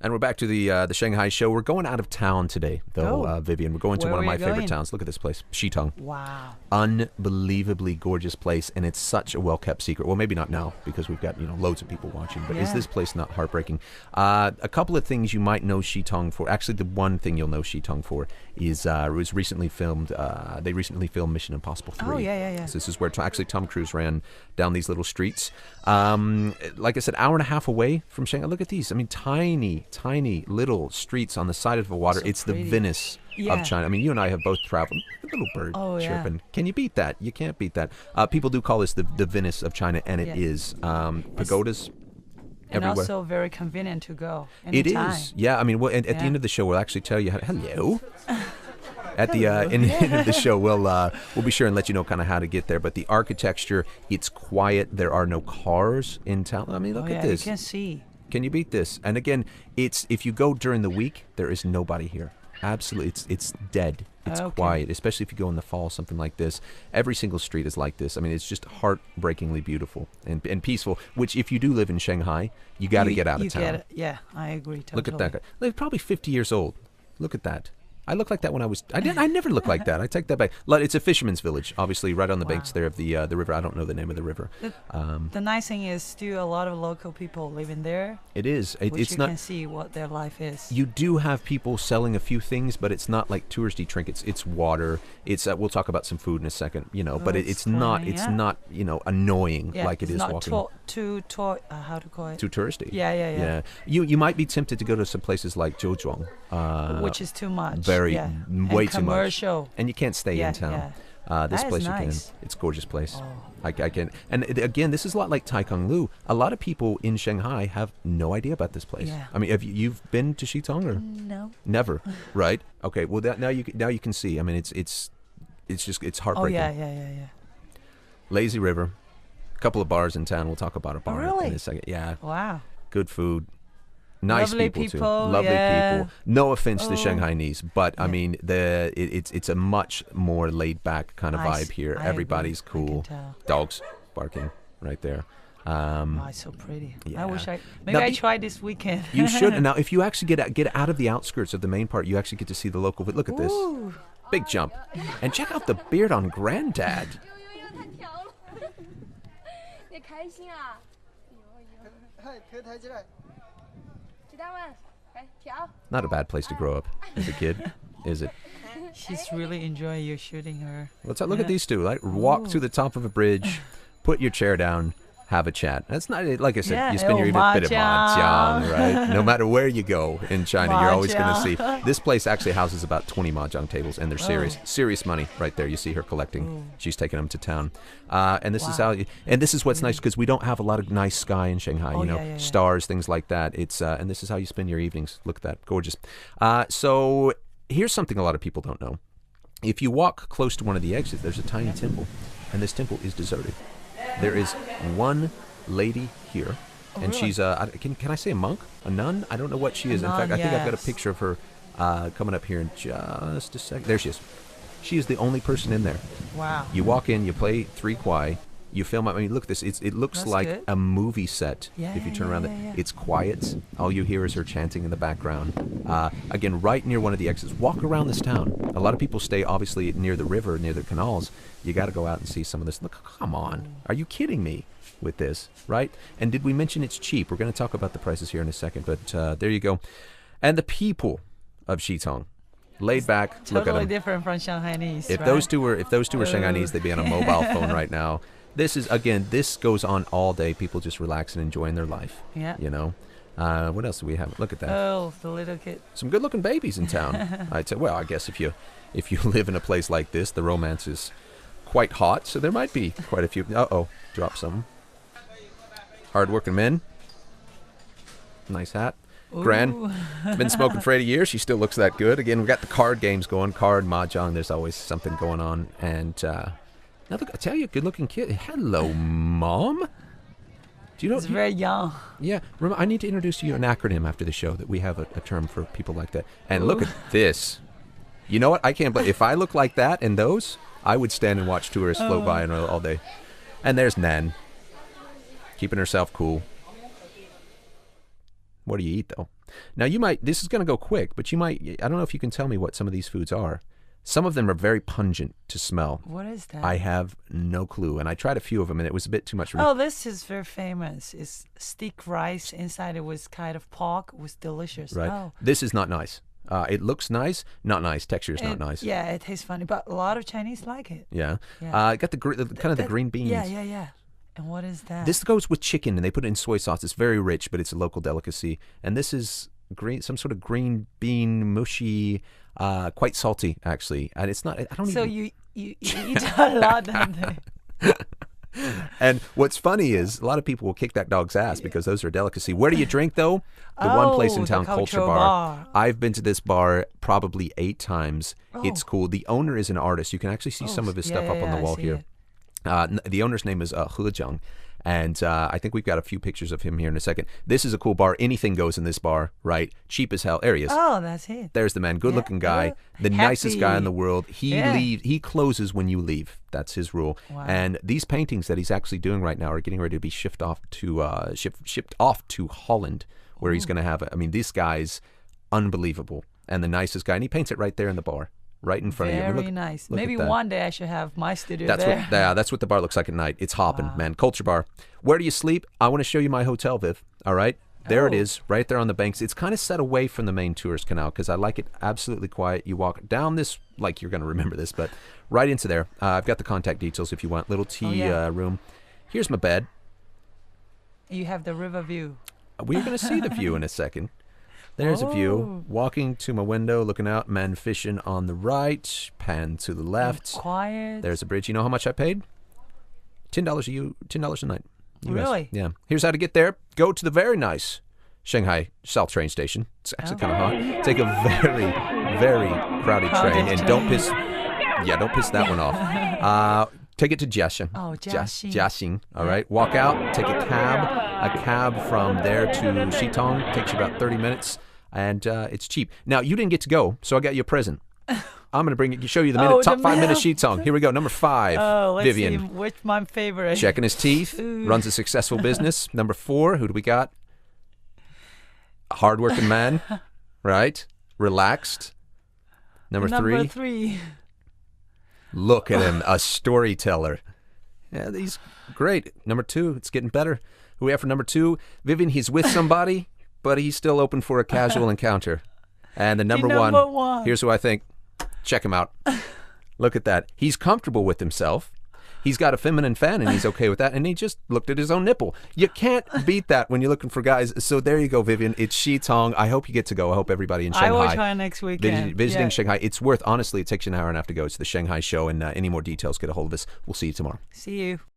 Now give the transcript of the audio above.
And we're back to the Shanghai show. We're going out of town today, though, Vivian. We're going to one of my favorite towns. Look at this place, Xitang. Wow. Unbelievably gorgeous place, and it's such a well-kept secret. Well, maybe not now, because we've got loads of people watching, but is this place not heartbreaking? A couple of things you might know Xitang for. Actually, the one thing you'll know Xitang for is it was recently filmed, they recently filmed Mission Impossible 3. Oh, yeah. So this is where actually Tom Cruise ran down these little streets. Like I said, hour and a half away from Shanghai. Look at these. I mean, tiny little streets on the side of the water. So it's pretty. the Venice of China. I mean, you and I have both traveled. The little bird chirping. Can you beat that? You can't beat that. People do call this the Venice of China, and it is. Pagodas everywhere. And also very convenient to go anytime. It is. Yeah, I mean, at the end of the show, we'll actually tell you hello. At the in the end of the show, we'll be sure and let you know kind of how to get there. But the architecture, it's quiet. There are no cars in town. I mean, look at this. You can see. Can you beat this? And again, it's if you go during the week, there is nobody here. Absolutely, it's dead. It's quiet, especially if you go in the fall, something like this. Every single street is like this. I mean, it's just heartbreakingly beautiful and peaceful, which if you do live in Shanghai, you got to get out of town. Yeah, I agree totally. Look at that guy. They're probably 50 years old. Look at that. I looked like that when I never looked like that. I take that back. It's a fisherman's village, obviously, right on the banks there of the river. I don't know the name of the river. The nice thing is still a lot of local people living there. It is. Which you can see what their life is. You do have people selling a few things, but it's not like touristy trinkets. It's water. It's we'll talk about some food in a second, but it's not annoying like it is walking. Not too how to call it? Too touristy. Yeah. You might be tempted to go to some places like Zhejiang, which is too much. Way too much. And you can't stay in town. This place nice. you can. It's a gorgeous place. I can. And again, this is a lot like Taikang Lu. A lot of people in Shanghai have no idea about this place. Yeah. I mean, have you've been to Xitang or no? Never. Right? Okay. Well, now you can see. I mean, it's heartbreaking. Oh yeah. Lazy River. A couple of bars in town. We'll talk about a bar in a second. Yeah. Wow. Good food. Nice Lovely people too. Lovely people. No offense to Shanghainese, but I mean it's a much more laid back kind of vibe here. Everybody's cool. Dogs barking right there. It's so pretty. Yeah. I wish I tried this weekend. You should. And now if you actually get out of the outskirts of the main part, you actually get to see the local. Look at this. Big jump. And check out the beard on Granddad. Not a bad place to grow up as a kid, is it? She's really enjoying you shooting her. Look at these two. Like, walk through the top of a bridge, put your chair down, have a chat. That's not, like I said, you spend your evening bit of mahjong, right? No matter where you go in China, you're always going to see. This place actually houses about 20 mahjong tables, and they're serious money right there. You see her collecting. She's taking them to town. And this is this is what's nice, because we don't have a lot of nice sky in Shanghai, stars, things like that. It's and this is how you spend your evenings. Look at that, gorgeous. So here's something a lot of people don't know. If you walk close to one of the exits, there's a tiny temple, and this temple is deserted. There is one lady here, and she's can I say a monk, a nun? I don't know what she is. In fact, I think I've got a picture of her coming up here in just a second. There she is. She is the only person in there. Wow. You walk in, you play 3 kwai, you film. I mean, look at this. It looks like a movie set. If you turn around, it's quiet. All you hear is her chanting in the background. Again, right near one of the exits. Walk around this town. A lot of people stay obviously near the river, near the canals. You got to go out and see some of this. Look, come on. Are you kidding me with this, right? And did we mention it's cheap? We're going to talk about the prices here in a second, but there you go. And the people of Xitang, laid back. Look at them. Totally different from Shanghainese. If those two were Shanghainese, they'd be on a mobile phone right now. This goes on all day. People just relaxing, enjoying their life. Yeah. What else do we have? Look at that. Oh, the little kid. Some good-looking babies in town. I'd say. Well, I guess if you live in a place like this, the romance is quite hot. So there might be quite a few. Drop some. Hard-working men. Nice hat. Gran, been smoking for 80 years. She still looks that good. Again, we got the card games going. Card, mahjong. There's always something going on. And now look, I tell you, good-looking kid. Hello, Mom. Do you know? It's very young. Yeah. Remember, I need to introduce you an acronym after the show that we have a term for people like that. And look at this. You know what? I can't believe if I look like that and those, I would stand and watch tourists float by all day. And there's Nan, keeping herself cool. What do you eat, though? Now this is going to go quick, but I don't know if you can tell me what some of these foods are. Some of them are very pungent to smell. What is that? I have no clue. And I tried a few of them, and it was a bit too much for me. Oh, this is very famous. It's stick rice. Inside it was kind of pork. It was delicious. Right. Oh. This is not nice. It looks nice, not nice. Texture is not nice. Yeah, it tastes funny, but a lot of Chinese like it. Yeah. I got the green beans. Yeah. And what is that? This goes with chicken, and they put it in soy sauce. It's very rich, but it's a local delicacy. And this is some sort of green bean, mushy, quite salty, actually. And it's not. I don't. So even... you eat a lot, don't they? And what's funny is a lot of people will kick that dog's ass because those are a delicacy. Where do you drink though? The one place in town, Culture Bar. I've been to this bar probably 8 times. It's cool. The owner is an artist. You can actually see some of his stuff up on the wall here. The owner's name is Xitang. And I think we've got a few pictures of him here in a second. This is a cool bar. Anything goes in this bar, right? Cheap as hell. There he is. Oh, that's it. There's the man. Good-looking guy. The nicest guy in the world. He closes when you leave. That's his rule. Wow. And these paintings that he's actually doing right now are getting ready to be shipped off to Holland, where he's going to have. I mean, this guy's unbelievable and the nicest guy. And he paints it right there in the bar. Right in front of you. Very nice. Maybe one day I should have my studio there. That's what the bar looks like at night. It's hopping, man. Culture Bar. Where do you sleep? I want to show you my hotel, Viv. All right? There it is, right there on the banks. It's kind of set away from the main tourist canal because I like it absolutely quiet. You walk down this, like you're going to remember this, but right into there. I've got the contact details if you want. Little tea room. Here's my bed. You have the river view. We're going to see the view in a second. There's a view. Walking to my window, looking out, man fishing on the right, pan to the left. Quiet. There's a bridge. You know how much I paid? $10 a night. US. Really? Yeah. Here's how to get there. Go to the very nice Shanghai South train station. It's actually kind of hot. Take a very, very crowded train. And don't piss that one off. Take it to Jiaxing. Oh, Jiaxing. Jiaxing. All right. Walk out. Take a cab. A cab from there to Xitang. Takes you about 30 minutes. And it's cheap. Now, you didn't get to go, so I got you a present. I'm going to show you the top 5 minutes Xitang. Here we go. Number 5, let's Vivian. see which my favorite. Checking his teeth. Runs a successful business. Number 4, who do we got? A hardworking man. Right? Relaxed. Number 3. Look at him, a storyteller. Yeah, he's great. Number 2, it's getting better. Who we have for number 2? Vivian, he's with somebody, but he's still open for a casual encounter. And the number one, here's who I think. Check him out. Look at that. He's comfortable with himself. He's got a feminine fan, and he's okay with that. And he just looked at his own nipple. You can't beat that when you're looking for guys. So there you go, Vivian. It's Xitang. I hope you get to go. I hope everybody in Shanghai. I will try next weekend. Visiting Shanghai. It's worth, honestly, it takes you an hour and a half to go. It's the Shanghai show. And any more details, get a hold of us. We'll see you tomorrow. See you.